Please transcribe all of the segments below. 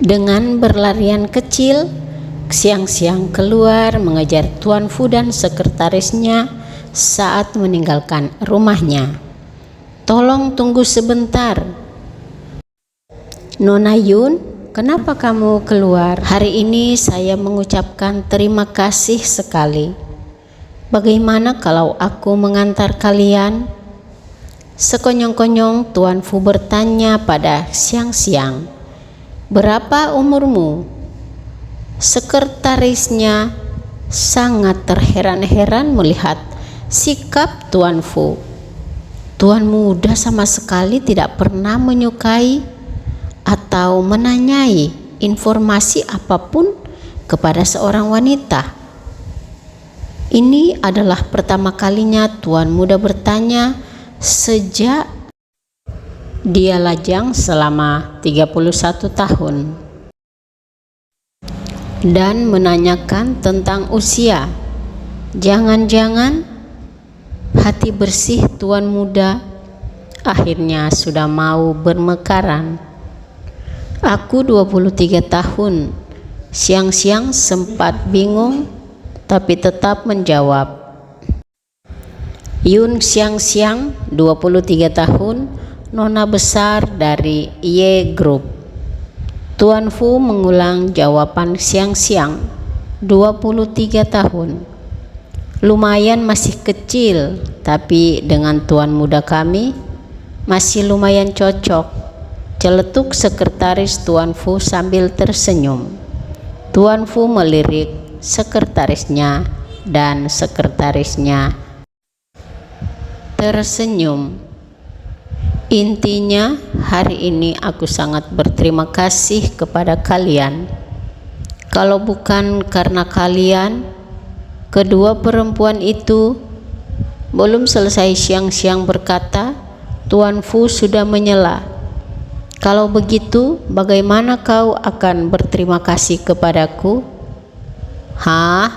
Dengan berlarian kecil, siang-siang keluar mengejar Tuan Fu dan sekretarisnya saat meninggalkan rumahnya. "Tolong tunggu sebentar. Nona Yun, kenapa kamu keluar? Hari ini saya mengucapkan terima kasih sekali. Bagaimana kalau aku mengantar kalian?" Sekonyong-konyong Tuan Fu bertanya pada siang-siang. "Berapa umurmu?" Sekretarisnya sangat terheran-heran melihat sikap Tuan Fu. Tuan muda sama sekali tidak pernah menyukai atau menanyai informasi apapun kepada seorang wanita. Ini adalah pertama kalinya Tuan muda bertanya sejak dia lajang selama 31 tahun dan menanyakan tentang usia. Jangan-jangan hati bersih Tuan muda akhirnya sudah mau bermekaran. "Aku 23 tahun." Siang-siang sempat bingung tapi tetap menjawab. Yun siang-siang 23 tahun, nona besar dari Ye Group. Tuan Fu mengulang jawaban siang-siang, 23 tahun. "Lumayan masih kecil, tapi dengan tuan muda kami masih lumayan cocok," celetuk sekretaris Tuan Fu sambil tersenyum. Tuan Fu melirik sekretarisnya dan sekretarisnya tersenyum. "Intinya, hari ini aku sangat berterima kasih kepada kalian. Kalau bukan karena kalian," kedua perempuan itu belum selesai siang-siang berkata, Tuan Fu sudah menyela. "Kalau begitu, bagaimana kau akan berterima kasih kepadaku?" "Hah?"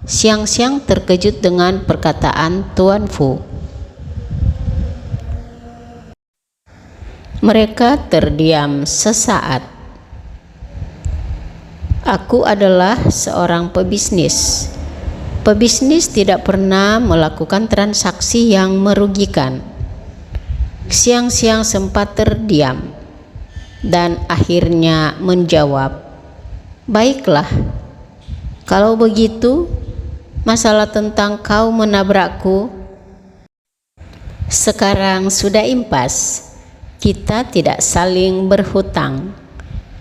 Siang-siang terkejut dengan perkataan Tuan Fu. Mereka terdiam sesaat. "Aku adalah seorang pebisnis. Pebisnis tidak pernah melakukan transaksi yang merugikan." Siang-siang sempat terdiam dan akhirnya menjawab, "Baiklah, kalau begitu masalah tentang kau menabrakku sekarang sudah impas. Kita tidak saling berhutang."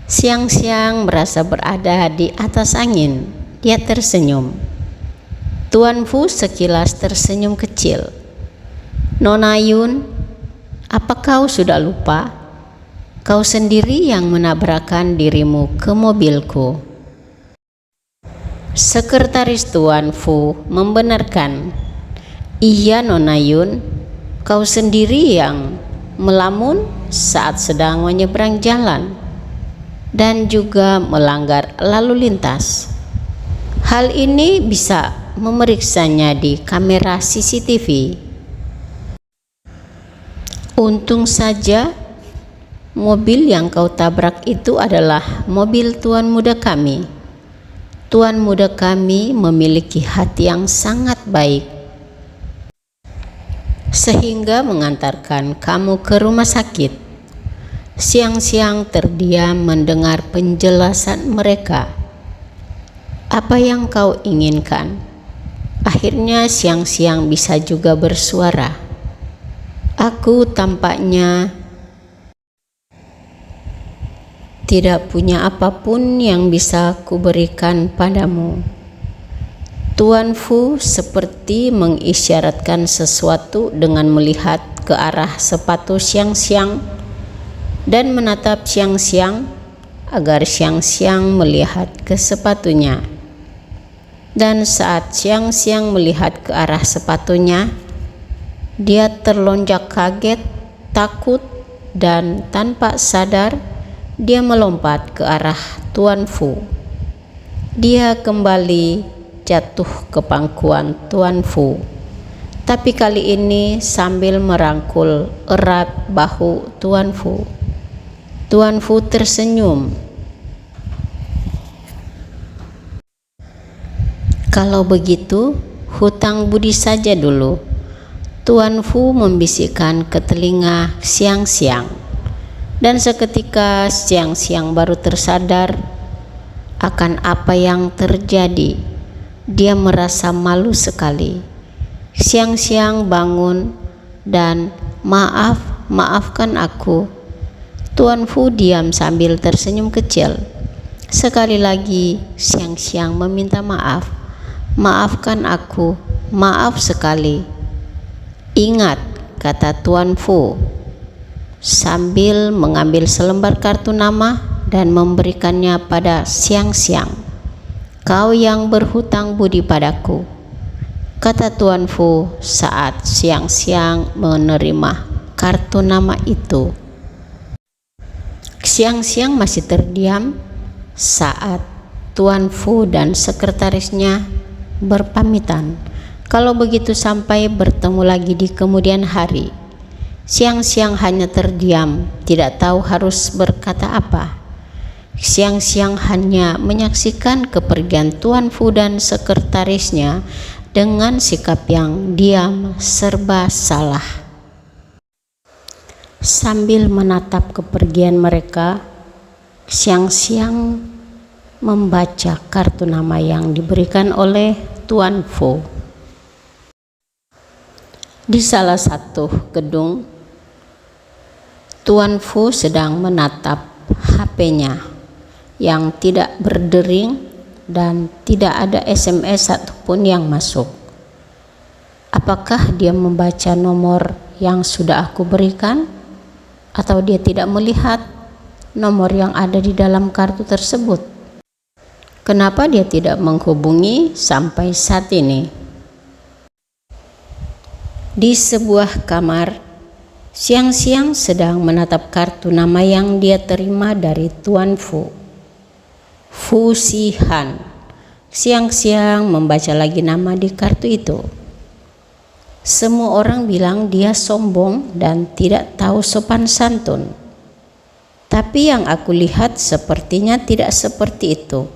Siang-siang merasa berada di atas angin. Dia tersenyum. Tuan Fu sekilas tersenyum kecil. "Nona Yun, apa kau sudah lupa? Kau sendiri yang menabrakkan dirimu ke mobilku." Sekretaris Tuan Fu membenarkan. "Iya Nona Yun, kau sendiri yang melamun saat sedang menyeberang jalan dan juga melanggar lalu lintas. Hal ini bisa memeriksanya di kamera CCTV. Untung saja mobil yang kau tabrak itu adalah mobil tuan muda kami. Tuan muda kami memiliki hati yang sangat baik sehingga mengantarkan kamu ke rumah sakit." Siang-siang terdiam mendengar penjelasan mereka. "Apa yang kau inginkan?" Akhirnya siang-siang bisa juga bersuara. "Aku tampaknya tidak punya apapun yang bisa kuberikan padamu." Tuan Fu seperti mengisyaratkan sesuatu dengan melihat ke arah sepatu siang-siang dan menatap siang-siang agar siang-siang melihat ke sepatunya. Dan saat siang-siang melihat ke arah sepatunya, dia terlonjak kaget, takut, dan tanpa sadar dia melompat ke arah Tuan Fu. Dia kembali jatuh ke pangkuan Tuan Fu, tapi kali ini sambil merangkul erat bahu Tuan Fu. Tuan Fu tersenyum. Kalau begitu, hutang budi saja dulu, Tuan Fu membisikkan ke telinga Xiang-Xiang. Dan seketika Xiang-Xiang baru tersadar akan apa yang terjadi. Dia merasa malu sekali. Xiang-Xiang bangun dan maafkan aku. Tuan Fu diam sambil tersenyum kecil. Sekali lagi Xiang-Xiang meminta maaf. Maafkan aku, maaf sekali. Ingat, kata Tuan Fu sambil mengambil selembar kartu nama dan memberikannya pada Xiang-Xiang. Kau yang berhutang budi padaku, kata Tuan Fu saat Xiang-Xiang menerima kartu nama itu. Xiang-Xiang masih terdiam saat Tuan Fu dan sekretarisnya berpamitan. Kalau begitu sampai bertemu lagi di kemudian hari. Xiang-Xiang hanya terdiam, tidak tahu harus berkata apa. Xiang-Xiang hanya menyaksikan kepergian Tuan Fu dan sekretarisnya dengan sikap yang diam serba salah. Sambil menatap kepergian mereka, Xiang-Xiang membaca kartu nama yang diberikan oleh Tuan Fu. Di salah satu gedung, Tuan Fu sedang menatap HP-nya yang tidak berdering dan tidak ada SMS satupun yang masuk. Apakah dia membaca nomor yang sudah aku berikan, atau dia tidak melihat nomor yang ada di dalam kartu tersebut? Kenapa dia tidak menghubungi sampai saat ini? Di sebuah kamar, Xiang-Xiang sedang menatap kartu nama yang dia terima dari Tuan Fu. Fu Shihan. Xiang-Xiang membaca lagi nama di kartu itu. Semua orang bilang dia sombong dan tidak tahu sopan santun. Tapi yang aku lihat sepertinya tidak seperti itu.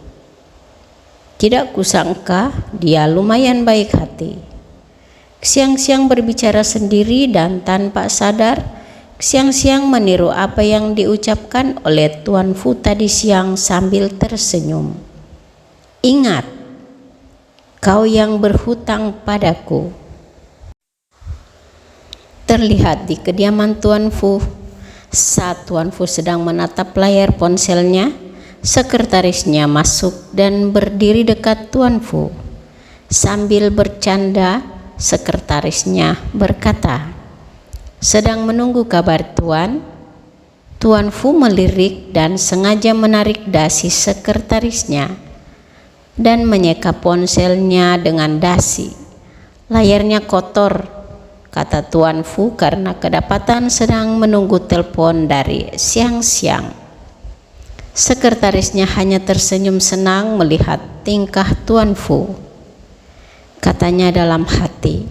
Tidak kusangka dia lumayan baik hati. Xiang-Xiang berbicara sendiri dan tanpa sadar, Xiang-Xiang meniru apa yang diucapkan oleh Tuan Fu tadi siang sambil tersenyum. Ingat, kau yang berhutang padaku. Terlihat di kediaman Tuan Fu, saat Tuan Fu sedang menatap layar ponselnya, sekretarisnya masuk dan berdiri dekat Tuan Fu. Sambil bercanda, sekretarisnya berkata, sedang menunggu kabar Tuan. Tuan Fu melirik dan sengaja menarik dasi sekretarisnya dan menyeka ponselnya dengan dasi. Layarnya kotor, kata Tuan Fu karena kedapatan sedang menunggu telepon dari Xiang-Xiang. Sekretarisnya hanya tersenyum senang melihat tingkah Tuan Fu. Katanya dalam hati,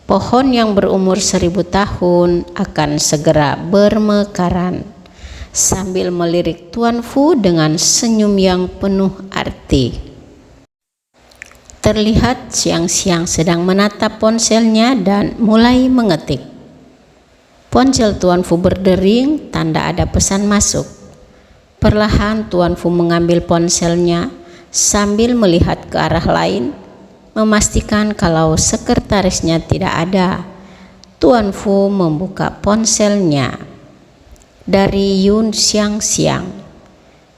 pohon yang berumur 1000 tahun akan segera bermekaran. Sambil melirik Tuan Fu dengan senyum yang penuh arti. Terlihat Xiang-Xiang sedang menatap ponselnya dan mulai mengetik. Ponsel Tuan Fu berdering, tanda ada pesan masuk. Perlahan Tuan Fu mengambil ponselnya sambil melihat ke arah lain, memastikan kalau sekretarisnya tidak ada. Tuan Fu membuka ponselnya. Dari Yun Xiang-Xiang.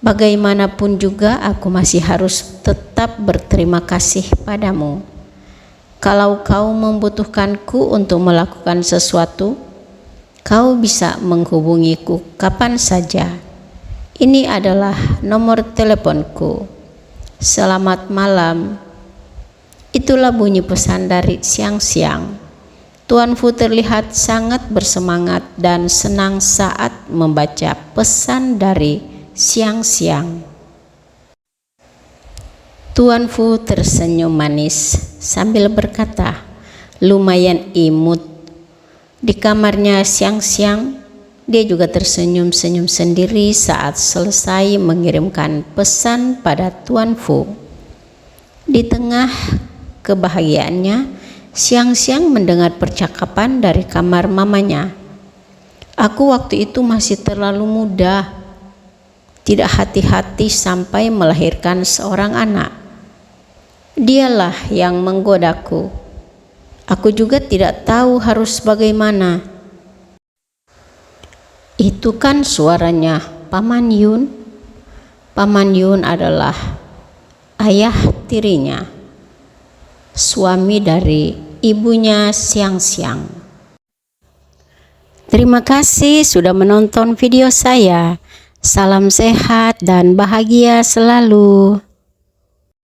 Bagaimanapun juga aku masih harus tetap berterima kasih padamu. Kalau kau membutuhkanku untuk melakukan sesuatu, kau bisa menghubungiku kapan saja. Ini adalah nomor teleponku. Selamat malam. Itulah bunyi pesan dari Xiang-Xiang. Tuan Fu terlihat sangat bersemangat dan senang saat membaca pesan dari Xiang-Xiang. Tuan Fu tersenyum manis sambil berkata, lumayan imut. Di kamarnya Xiang-Xiang, dia juga tersenyum-senyum sendiri saat selesai mengirimkan pesan pada Tuan Fu. Di tengah kebahagiaannya, siang-siang mendengar percakapan dari kamar mamanya. Aku waktu itu masih terlalu muda, tidak hati-hati sampai melahirkan seorang anak. Dialah yang menggodaku. Aku juga tidak tahu harus bagaimana. Itu kan suaranya Paman Yun. Paman Yun adalah ayah tirinya, suami dari ibunya Siang-siang. Terima kasih sudah menonton video saya. Salam sehat dan bahagia selalu.